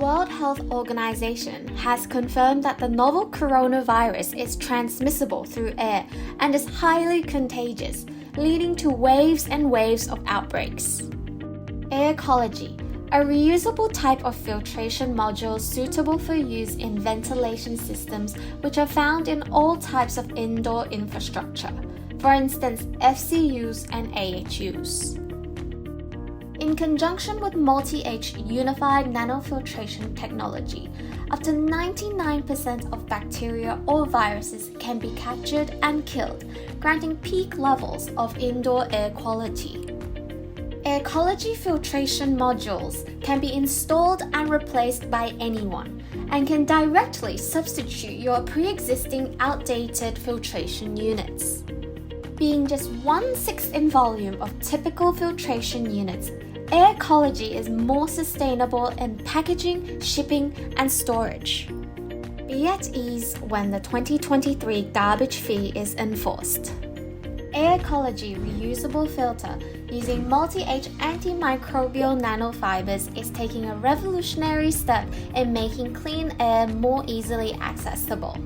World Health Organization has confirmed that the novel coronavirus is transmissible through air and is highly contagious, leading to waves and waves of outbreaks. Aircology, a reusable type of filtration module suitable for use in ventilation systems which are found in all types of indoor infrastructure, for instance FCUs and AHUs. In conjunction with MultiH Unified Nanofiltration technology, up to 99% of bacteria or viruses can be captured and killed, granting peak levels of indoor air quality. Aircology filtration modules can be installed and replaced by anyone and can directly substitute your pre-existing outdated filtration units. Being just 1/6 in volume of typical filtration units, Aircology is more sustainable in packaging, shipping, and storage. Be at ease when the 2023 garbage fee is enforced. Aircology reusable filter using MultiH antimicrobial nanofibers is taking a revolutionary step in making clean air more easily accessible.